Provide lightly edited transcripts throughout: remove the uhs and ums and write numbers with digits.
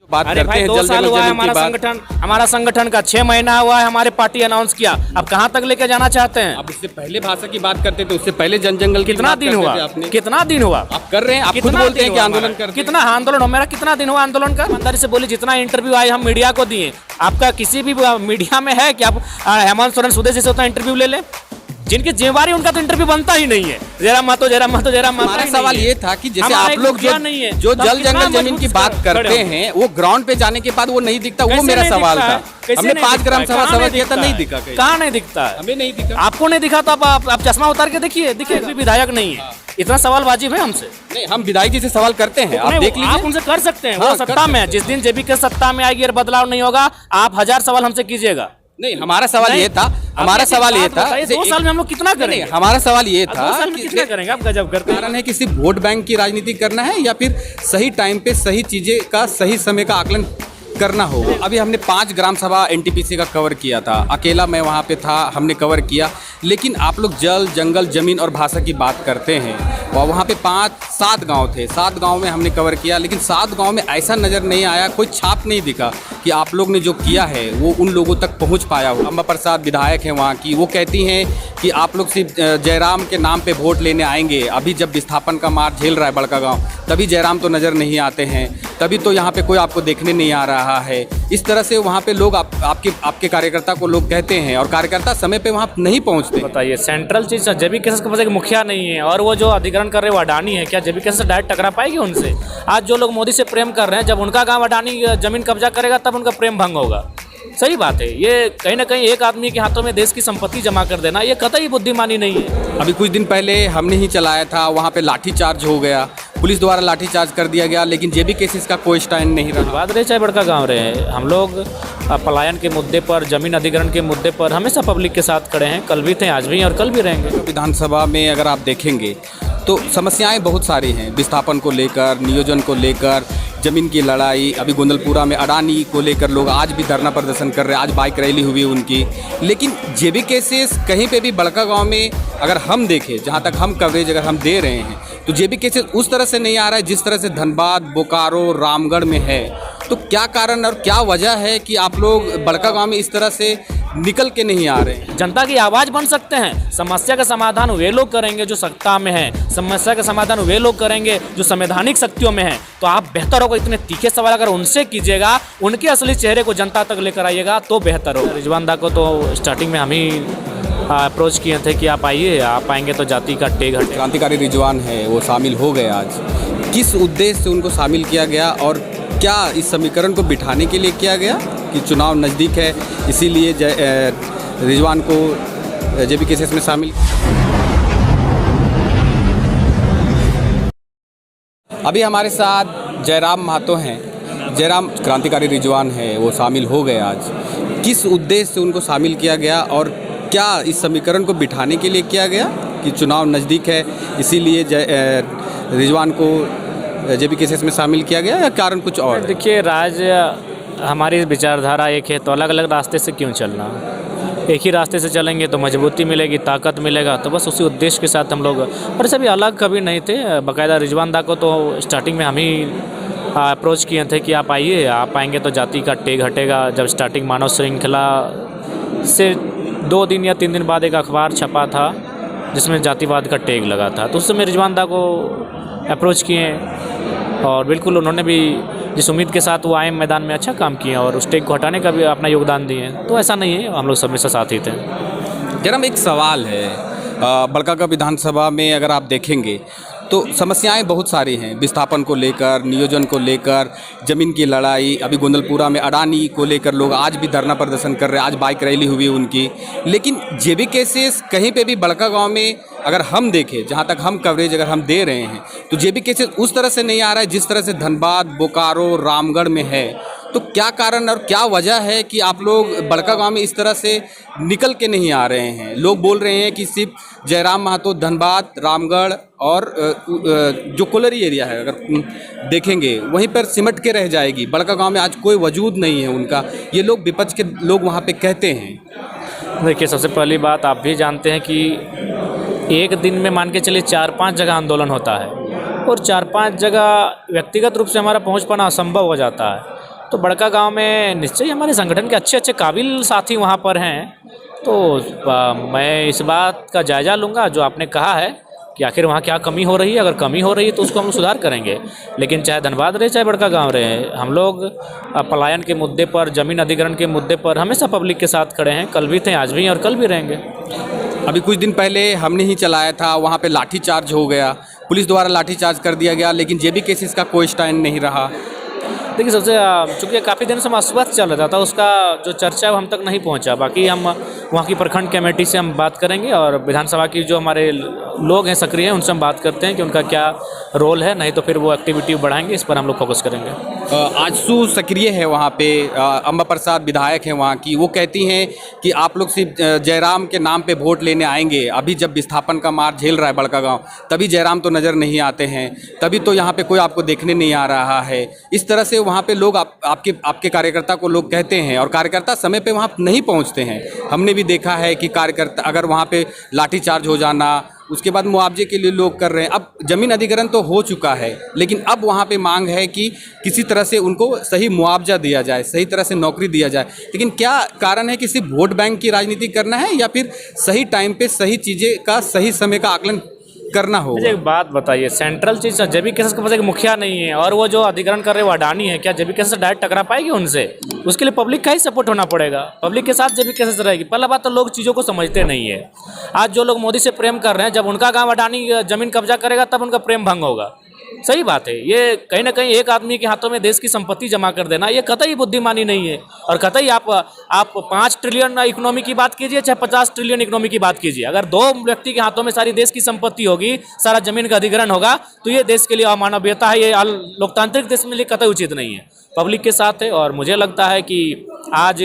बात अरे करते भाई हैं 2 जल साल जंगल हुआ है जमीन की हमारा संगठन का 6 महीना हुआ है, हमारे पार्टी अनाउंस किया। अब कहाँ तक लेके जाना चाहते हैं? अब इससे पहले भाषा की बात करते थे, उससे पहले जन जंगल की कितना बात दिन करते हुआ? थे आपने। कितना दिन हुआ? आप कर रहे हैं, आप खुद कितना बोलते दिन हैं कि हुआ आंदोलन हमारा? करते हैं। कितना आंदोलन हो? मेरा कितना दिन हुआ आंदोलन का? ईमानदारी से बोली, जितना इंटरव्यू आए हम मीडिया को दिए। आपका किसी भी मीडिया में है कि आप हेमंत सोरेन स्वदेशी से उतना इंटरव्यू ले ले? जिनकी जिम्मेवारी उनका तो इंटरव्यू बनता ही नहीं है। जयराम महतो हमारा सवाल ये था कि जैसे आप लोग जो जल जंगल जमीन की बात करते हैं, वो ग्राउंड पे जाने के बाद वो नहीं दिखता, वो मेरा सवाल था। हमने 5 ग्राम सभा सभा किया था, नहीं दिखा। कहाँ नहीं दिखता है? हमें नहीं दिखा। आपको नहीं दिखा तो आप चश्मा उतार के देखिए, देखिए कोई विधायक नहीं है। इतना सवाल वाजिब है हमसे? नहीं, हम विधायक जी से सवाल करते हैं, आप देख लीजिए। आप उनसे कर सकते हैं, हाँ, वो सत्ता में है। जिस दिन जेबी के सत्ता में आएगी और बदलाव नहीं होगा, आप 1000 सवाल हमसे कीजिएगा। नहीं, हमारा सवाल ये था, 2 साल में हम लोग कितना करेंगे? हमारा सवाल ये था 2 साल में कितना करेंगे? आप गजब करते हैं। कारण है कि सिर्फ वोट बैंक की राजनीति करना है या फिर सही टाइम पे सही चीजें का सही समय का आकलन करना हो। अभी हमने 5 ग्राम सभा एनटीपीसी का कवर किया था, अकेला मैं वहाँ पे था, हमने कवर किया। लेकिन आप लोग जल जंगल जमीन और भाषा की बात करते हैं, और वहाँ पे 5-7 गांव थे, 7 गांव में हमने कवर किया। लेकिन 7 गांव में ऐसा नज़र नहीं आया, कोई छाप नहीं दिखा कि आप लोग ने जो किया है वो उन लोगों तक पहुँच पाया हो। अम्बा प्रसाद विधायक हैं वहाँ की, वो कहती हैं कि आप लोग सिर्फ जयराम के नाम पे वोट लेने आएंगे। अभी जब विस्थापन का मार झेल रहा है बड़का गाँव, तभी जयराम तो नज़र नहीं आते हैं, तभी तो यहाँ पे कोई आपको देखने नहीं आ रहा है। इस तरह से वहाँ पे लोग आपके कार्यकर्ता को लोग कहते हैं, और कार्यकर्ता समय पे वहाँ नहीं पहुँचते। बताइए, सेंट्रल चीज जेबी केसेस के पास एक मुखिया नहीं है, और वो जो अधिग्रहण कर रहे हैं वो अडानी है। क्या जेबी केसेस डायरेक्ट टकरा पाएगी उनसे? आज जो लोग मोदी से प्रेम कर रहे हैं, जब उनका गाँव अडानी जमीन कब्जा करेगा तब उनका प्रेम भंग होगा। सही बात है। ये कहीं ना कहीं एक आदमी के हाथों में देश की संपत्ति जमा कर देना, ये कतई बुद्धिमानी नहीं है। अभी कुछ दिन पहले हमने ही चलाया था, वहाँ पे लाठीचार्ज हो गया, पुलिस द्वारा लाठीचार्ज कर दिया गया, लेकिन जेबी केसेस का कोई स्टैंड नहीं रहा। बात रहे चाहे बड़का गांव रहे, हम लोग पलायन के मुद्दे पर, जमीन अधिग्रहण के मुद्दे पर हमेशा पब्लिक के साथ खड़े हैं। कल भी थे, आज भी हैं और कल भी रहेंगे। विधानसभा में अगर आप देखेंगे तो समस्याएं बहुत सारी हैं, विस्थापन को लेकर, नियोजन को लेकर, ज़मीन की लड़ाई। अभी गोंदलपुरा में अडानी को लेकर लोग आज भी धरना प्रदर्शन कर रहे हैं, आज बाइक रैली हुई उनकी। लेकिन जेबी केसेस कहीं पे भी बड़का गांव में अगर हम देखें, जहां तक हम कवरेज अगर हम दे रहे हैं, तो जेबी केसेस उस तरह से नहीं आ रहा है जिस तरह से धनबाद, बोकारो, रामगढ़ में है। तो क्या कारण और क्या वजह है कि आप लोग बड़का गांव में इस तरह से निकल के नहीं आ रहे हैं? जनता की आवाज़ बन सकते हैं। समस्या का समाधान वे लोग करेंगे जो सत्ता में हैं, समस्या का समाधान वे लोग करेंगे जो संवैधानिक शक्तियों में हैं। तो आप बेहतर होगा इतने तीखे सवाल अगर उनसे कीजिएगा, उनके असली चेहरे को जनता तक लेकर आइएगा तो बेहतर होगा। रिजवान दा को तो स्टार्टिंग में हम ही अप्रोच किए थे कि आप आइए, आप आएंगे तो जाति का टेग हटे। क्रांतिकारी रिजवान है, वो शामिल हो गए आज। किस उद्देश्य से उनको शामिल किया गया, और क्या इस समीकरण को बिठाने के लिए किया गया कि चुनाव नज़दीक है इसीलिए रिजवान को जेबी केसेस में शामिल? अभी हमारे साथ जयराम महतो हैं। जयराम क्रांतिकारी रिजवान है, वो शामिल हो गए आज। किस उद्देश्य से उनको शामिल किया गया, और क्या इस समीकरण को बिठाने के लिए किया गया कि चुनाव नज़दीक है इसीलिए रिजवान को जेबी केसेस में शामिल किया गया, या कारण कुछ और? देखिए, हमारी विचारधारा एक है, तो अलग अलग रास्ते से क्यों चलना? एक ही रास्ते से चलेंगे तो मजबूती मिलेगी, ताकत मिलेगा। तो बस उसी उद्देश्य के साथ हम लोग, और सभी अलग कभी नहीं थे। बाकायदा रिजवान दा को तो स्टार्टिंग में हम ही अप्रोच किए थे कि आप आइए, आप आएंगे तो जाति का टेग हटेगा। जब स्टार्टिंग मानव श्रृंखला से 2 दिन या 3 दिन बाद एक अखबार छपा था जिसमें जातिवाद का टेग लगा था, तो उस समय रिजवान दा को अप्रोच किए, और बिल्कुल उन्होंने भी जिस उम्मीद के साथ वो आए मैदान में अच्छा काम किए, और उस टेग को हटाने का भी अपना योगदान दिए। तो ऐसा नहीं है, हम लोग सब में से साथ ही थे। जरा एक सवाल है, बड़का का विधानसभा में अगर आप देखेंगे तो समस्याएं बहुत सारी हैं, विस्थापन को लेकर, नियोजन को लेकर, ज़मीन की लड़ाई। अभी गोंदलपुरा में अडानी को लेकर लोग आज भी धरना प्रदर्शन कर रहे हैं, आज बाइक रैली हुई उनकी। लेकिन जेबी केसेस कहीं पे भी बड़का गांव में अगर हम देखें, जहां तक हम कवरेज अगर हम दे रहे हैं, तो जेबी केसेस उस तरह से नहीं आ रहा है जिस तरह से धनबाद, बोकारो, रामगढ़ में है। तो क्या कारण और क्या वजह है कि आप लोग बड़का गांव में इस तरह से निकल के नहीं आ रहे हैं? लोग बोल रहे हैं कि सिर्फ जयराम महतो, धनबाद, रामगढ़ और जो कोलरी एरिया है अगर देखेंगे वहीं पर सिमट के रह जाएगी। बड़का गांव में आज कोई वजूद नहीं है उनका, ये लोग विपक्ष के लोग वहाँ पे कहते हैं। देखिए, सबसे पहली बात आप भी जानते हैं कि एक दिन में मान के चलिए 4-5 जगह आंदोलन होता है, और 4-5 जगह व्यक्तिगत रूप से हमारा पहुँच पाना असंभव हो जाता है। तो बड़का गांव में निश्चय हमारे संगठन के अच्छे अच्छे काबिल साथी वहाँ पर हैं। तो मैं इस बात का जायज़ा लूँगा जो आपने कहा है कि आखिर वहाँ क्या कमी हो रही है। अगर कमी हो रही है तो उसको हम लोग सुधार करेंगे। लेकिन चाहे धनबाद रहे चाहे बड़का गांव रहे, हम लोग पलायन के मुद्दे पर, ज़मीन अधिग्रहण के मुद्दे पर हमेशा पब्लिक के साथ खड़े हैं। कल भी थे, आज भी हैं और कल भी रहेंगे। अभी कुछ दिन पहले हमने ही चलाया था, वहाँ पे लाठीचार्ज हो गया, पुलिस द्वारा लाठीचार्ज कर दिया गया, लेकिन जेबी केसेस का कोई स्टैंड नहीं रहा। देखिए, सबसे चूँकि काफ़ी दिन से मसवत चल रहा था, उसका जो चर्चा है वो हम तक नहीं पहुंचा। बाकी हम वहाँ की प्रखंड कमेटी से हम बात करेंगे और विधानसभा की जो हमारे लोग हैं सक्रिय हैं उनसे हम बात करते हैं कि उनका क्या रोल है। नहीं तो फिर वो एक्टिविटी बढ़ाएंगे, इस पर हम लोग फोकस करेंगे। आजसू सक्रिय है वहाँ पे, अम्बा प्रसाद विधायक हैं वहाँ की, वो कहती हैं कि आप लोग सिर्फ जयराम के नाम पे वोट लेने आएंगे। अभी जब विस्थापन का मार झेल रहा है बड़का गांव, तभी जयराम तो नज़र नहीं आते हैं, तभी तो यहाँ पे कोई आपको देखने नहीं आ रहा है। इस तरह से वहाँ पे लोग आपके कार्यकर्ता को लोग कहते हैं, और कार्यकर्ता समय पे वहाँ नहीं पहुँचते हैं। हमने भी देखा है कि कार्यकर्ता अगर वहाँ पे लाठीचार्ज हो जाना, उसके बाद मुआवजे के लिए लोग कर रहे हैं। अब ज़मीन अधिग्रहण तो हो चुका है, लेकिन अब वहाँ पे मांग है कि किसी तरह से उनको सही मुआवजा दिया जाए, सही तरह से नौकरी दिया जाए। लेकिन क्या कारण है कि सिर्फ वोट बैंक की राजनीति करना है, या फिर सही टाइम पे सही चीज़ें का सही समय का आकलन करना होगा? मुझे एक बात बताइए, सेंट्रल चीज़ जेबी केसेस के पास एक मुखिया नहीं है और वो जो अधिग्रहण कर रहे हैं वो अडानी है, क्या जेबी केसेस से डायरेक्ट टकरा पाएगी उनसे? उसके लिए पब्लिक का ही सपोर्ट होना पड़ेगा। पब्लिक के साथ जेबी केसेस रहेगी। पहला बात तो लोग चीज़ों को समझते नहीं है। आज जो लोग मोदी से प्रेम कर रहे हैं, जब उनका गाँव अडानी जमीन कब्जा करेगा तब उनका प्रेम भंग होगा। सही बात है। ये कहीं ना कहीं एक आदमी के हाथों में देश की संपत्ति जमा कर देना, ये कतई बुद्धिमानी नहीं है। और कतई आप 5 ट्रिलियन इकोनॉमी की बात कीजिए चाहे 50 ट्रिलियन इकोनॉमी की बात कीजिए, अगर 2 व्यक्ति के हाथों में सारी देश की संपत्ति होगी, सारा जमीन का अधिग्रहण होगा, तो ये देश के लिए अमानवीयता है। ये लोकतांत्रिक देश में लिए कतई उचित नहीं है। पब्लिक के साथ है और मुझे लगता है कि आज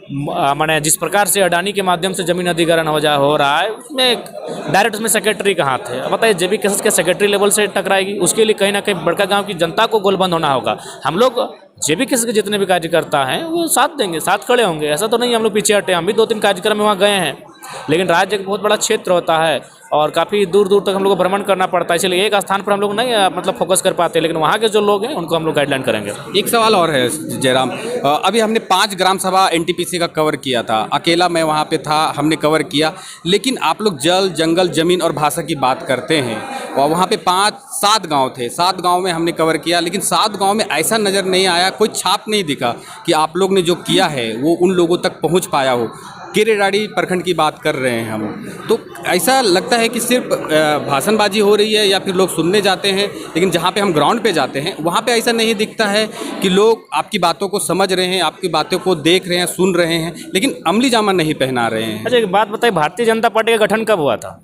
मैंने जिस प्रकार से अडानी के माध्यम से जमीन अधिग्रहण हो रहा है, उसमें डायरेक्ट उसमें सेक्रेटरी का हाथ है। बताइए, जेबी केसेस के सेक्रेटरी लेवल से टकराएगी, उसके लिए कहीं ना कहीं बड़का गांव की जनता को गोलबंद होना होगा। हम लोग जेबी केसेस के जितने भी कार्यकर्ता हैं वो साथ देंगे, साथ खड़े होंगे। ऐसा तो नहीं हम लोग पीछे हटे, हम भी 2-3 कार्यक्रम में वहाँ गए हैं। लेकिन राज्य एक बहुत बड़ा क्षेत्र होता है और काफ़ी दूर दूर तक हम लोग को भ्रमण करना पड़ता है, इसलिए एक स्थान पर हम लोग नहीं मतलब फोकस कर पाते। लेकिन वहाँ के जो लोग हैं उनको हम लोग गाइडलाइन करेंगे। एक सवाल और है जयराम, अभी हमने 5 ग्राम सभा एनटीपीसी का कवर किया था, अकेला मैं वहाँ पे था, हमने कवर किया। लेकिन आप लोग जल, जंगल, जमीन और भाषा की बात करते हैं, और वहाँ पे 5-7 गांव थे, 7 गांव में हमने कवर किया। लेकिन 7 गांव में ऐसा नज़र नहीं आया, कोई छाप नहीं दिखा कि आप लोग ने जो किया है वो उन लोगों तक पहुँच पाया हो। केरेडाड़ी प्रखंड की बात कर रहे हैं हम, तो ऐसा लगता है कि सिर्फ भाषणबाजी हो रही है या फिर लोग सुनने जाते हैं, लेकिन जहाँ पे हम ग्राउंड पे जाते हैं वहाँ पे ऐसा नहीं दिखता है कि लोग आपकी बातों को समझ रहे हैं, आपकी बातों को देख रहे हैं, सुन रहे हैं, लेकिन अमली जामा नहीं पहना रहे हैं। अच्छा, एक बात बताइए, भारतीय जनता पार्टी का गठन कब हुआ था?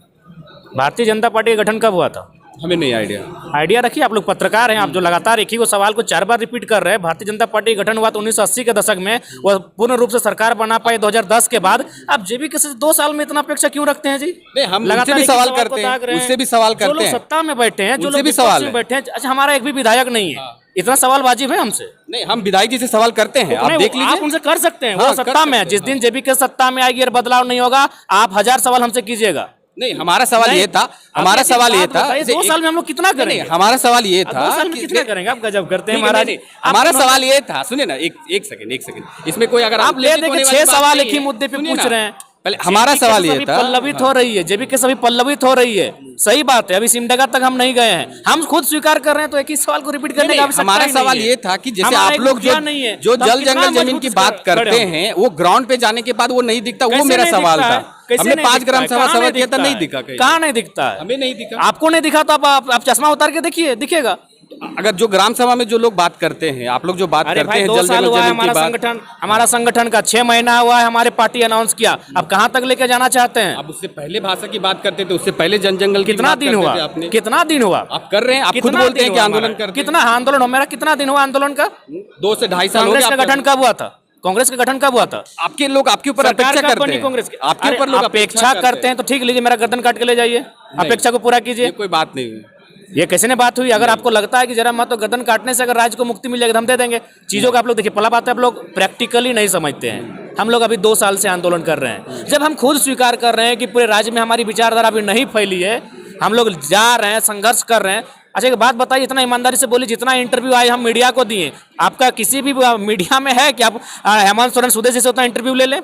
भारतीय जनता पार्टी का गठन कब हुआ था? हमें नहीं आइडिया रखिए। आप लोग पत्रकार हैं, आप जो लगातार एक ही को सवाल को 4 बार रिपीट कर रहे हैं। भारतीय जनता पार्टी का गठन हुआ तो 1980 के दशक में, वह पूर्ण रूप से सरकार बना पाई 2010 के बाद। आप जेबी के 2 साल में इतना अपेक्षा क्यों रखते हैं जी? नहीं, हम लगातार भी सवाल करते हैं, उससे भी सवाल करते हैं। जो लोग सत्ता में बैठे हैं, जो लोग भी सवाल में बैठे हैं, अच्छा हमारा एक भी विधायक नहीं है, इतना सवाल वाजिब है हमसे? नहीं, हम विधायक जी से सवाल करते हैं, आप देख लीजिए। आप उनसे कर सकते हैं, वो सत्ता में है। जिस दिन जेबी के सत्ता में आएगी और बदलाव नहीं होगा, आप 1000 सवाल हमसे कीजिएगा। नहीं, हमारा सवाल ये था, 2 साल में हम लोग कितना करेंगे? हमारा सवाल ये था 2 साल में कितना करेंगे? आप गजब करते हैं महाराज। हमारा सवाल ये था, सुनिए ना, एक सेकंड, इसमें कोई अगर आप ले देंगे 6 सवाल एक ही मुद्दे पे पूछ रहे हैं। पहले हमारा सवाल ये था, पल्लवित हो रही है, जेबी के सभी पल्लवित हो रही है। सही बात है, अभी सिमडेगा तक हम नहीं गए हैं, हम खुद स्वीकार कर रहे हैं, तो एक ही सवाल को रिपीट करने का हमारा सवाल ये था कि जैसे आप लोग जो जल जंगल जमीन की बात करते हैं, वो ग्राउंड पे जाने के बाद वो नहीं दिखता, वो मेरा सवाल था। हमने 5 ग्राम सभा किया था, नहीं दिखा। कहाँ नहीं दिखता है? हमें नहीं दिखा। आपको नहीं दिखा तो आप चश्मा उतार के देखिए, दिखेगा। अगर जो ग्राम सभा में जो लोग बात करते हैं, आप लोग जो बात करते हैं, 2 साल हुआ है हमारा संगठन का, 6 महीना हुआ है हमारे पार्टी अनाउंस किया, अब कहाँ तक लेके जाना चाहते हैं? अब उससे पहले भाषा की बात करते थे, उससे पहले जन जंगल कितना दिन हुआ? कितना दिन हुआ? आप कर रहे हैं, आप खुद बोलते हैं कि आंदोलन करते हैं। कितना आंदोलन हो? मेरा कितना दिन हुआ आंदोलन का? 2 से 2.5 साल। कांग्रेस का गठन कब हुआ था? कांग्रेस का गठन कब हुआ था? आपके लोग आपके ऊपर अपेक्षा करते हैं, कांग्रेस आपके ऊपर लोग अपेक्षा करते हैं, तो ठीक लीजिए, मेरा गर्दन काट के ले जाइए, अपेक्षा को पूरा कीजिए। कोई बात नहीं हुई, ये कैसे ने बात हुई? अगर आपको लगता है कि जरा मत तो गर्दन काटने से अगर राज्य को मुक्ति मिल जाएगी, हम दे देंगे। चीजों का आप लोग देखिए, पहला बात है, आप लोग प्रैक्टिकली नहीं समझते हैं। हम लोग अभी 2 साल से आंदोलन कर रहे हैं। जब हम खुद स्वीकार कर रहे हैं कि पूरे राज्य में हमारी विचारधारा अभी नहीं फैली है, हम लोग जा रहे हैं, संघर्ष कर रहे हैं, अच्छा एक बात बताइए, इतना ईमानदारी से बोलिए, जितना इंटरव्यू आए हम मीडिया को दिए, आपका किसी भी मीडिया में है कि आप हेमंत सोरेन सुदेश से उतना इंटरव्यू ले लें?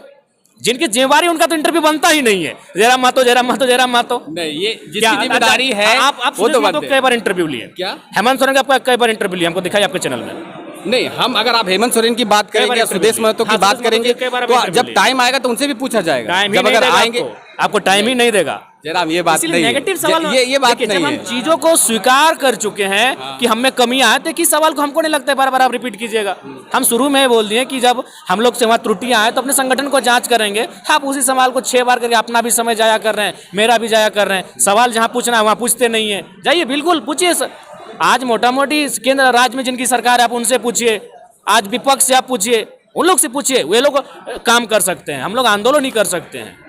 जिनकी जिम्मेवारी उनका तो इंटरव्यू बनता ही नहीं है। जयराम महतो, जयराम महतो, जयराम महतो। नहीं, ये जिसकी जिम्मेदारी है आप वो तो बनते कई हैं। बार इंटरव्यू लिए? क्या? हेमंत सोरेन का आपका कई बार इंटरव्यू लिया, हमको दिखाई आपके चैनल में। नहीं, हम अगर आप हेमंत सोरेन की बात कई बार करेंगे या इंटरव्यू सुदेश महतो की हाँ, बात सुदेश महतो करेंगे की कई बार तो इंटरव्यू जब लिए। टाइम आएगा तो उनसे भी पूछा जाएगा। टाइम ही जब नहीं अगर देगा आएंगे आपको टाइम ही नहीं देगा। जनाब, ये बात इसलिए नहीं है। नेगेटिव सवाल ये बात देखिए, नहीं जब हम है। चीजों को स्वीकार कर चुके हैं कि हम में कमियां हैं, तो किस सवाल को हमको नहीं लगता है बार बार आप रिपीट कीजिएगा। हम शुरू में बोल दिए कि जब हम लोग से वहाँ त्रुटियां आए तो अपने संगठन को जांच करेंगे। आप उसी सवाल को 6 बार करके अपना भी समय जाया कर रहे हैं, मेरा भी जाया कर रहे हैं। सवाल जहाँ पूछना है वहाँ पूछते नहीं है। जाइए बिल्कुल पूछिए। आज मोटा मोटी केंद्र राज्य में जिनकी सरकार है आप उनसे पूछिए, आज विपक्ष से आप पूछिए, उन लोग से पूछिए, वे लोग काम कर सकते हैं। हम लोग आंदोलन नहीं कर सकते हैं।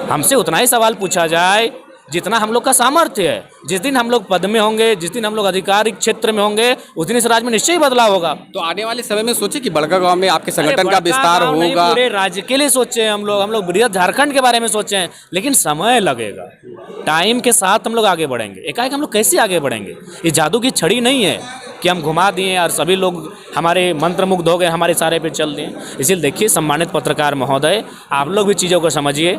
हमसे उतना ही सवाल पूछा जाए जितना हम लोग का सामर्थ्य है। जिस दिन हम लोग पद में होंगे, जिस दिन हम लोग आधिकारिक क्षेत्र में होंगे, उस दिन इस राज्य में निश्चय ही बदलाव होगा। तो आने वाले समय में सोचे कि बड़का गांव में आपके संगठन का विस्तार बड़का गाँव नहीं, होगा। पूरे राज्य के लिए सोचे हैं हम लोग बृहद झारखंड के बारे में सोचे हैं, लेकिन समय लगेगा। टाइम के साथ हम लोग आगे बढ़ेंगे। एकाएक हम लोग कैसे आगे बढ़ेंगे? ये जादू की छड़ी नहीं है कि हम घुमा दिए और सभी लोग हमारे मंत्रमुग्ध हो गए, हमारे सारे पे चल दिए। इसलिए देखिए सम्मानित पत्रकार महोदय, आप लोग भी चीज़ों को समझिए।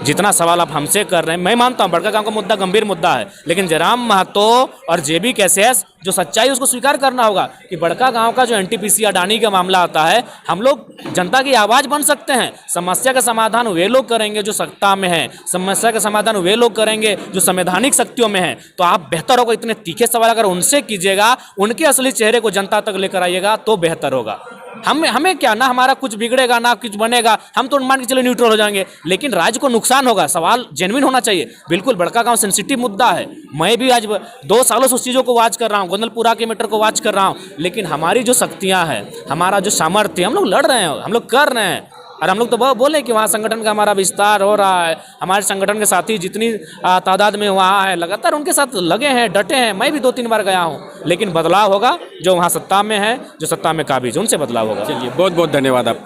जितना सवाल आप हमसे कर रहे हैं, मैं मानता हूँ बड़का गांव का मुद्दा गंभीर मुद्दा है, लेकिन जयराम महतो और जेबी कैसेस जो सच्चाई उसको स्वीकार करना होगा कि बड़का गांव का जो एनटीपीसी अडानी का मामला आता है, हम लोग जनता की आवाज़ बन सकते हैं। समस्या का समाधान वे लोग करेंगे जो सत्ता में है, समस्या का समाधान वे लोग करेंगे जो संवैधानिक शक्तियों में है। तो आप बेहतर होगा इतने तीखे सवाल अगर उनसे कीजिएगा, उनके असली चेहरे को जनता तक लेकर आइएगा तो बेहतर होगा। हमें क्या, ना हमारा कुछ बिगड़ेगा ना कुछ बनेगा, हम तो मान के चले न्यूट्रल हो जाएंगे, लेकिन राज्य को नुकसान होगा। सवाल जेन्युइन होना चाहिए। बिल्कुल बड़का गांव सेंसिटिव मुद्दा है। मैं भी आज 2 सालों से उस चीज़ों को वॉच कर रहा हूँ, गोंदलपुरा के मैटर को वॉच कर रहा हूँ, लेकिन हमारी जो शक्तियाँ हैं, हमारा जो सामर्थ्य, हम लोग लड़ रहे हैं, हम लोग कर रहे हैं। और हम लोग तो बोले कि वहाँ संगठन का हमारा विस्तार हो रहा है, हमारे संगठन के साथी जितनी तादाद में वहाँ है लगातार उनके साथ लगे हैं, डटे हैं। मैं भी 2-3 बार गया हूँ, लेकिन बदलाव होगा जो वहाँ सत्ता में है, जो सत्ता में काबिज, उनसे बदलाव होगा। चलिए, बहुत बहुत धन्यवाद आप।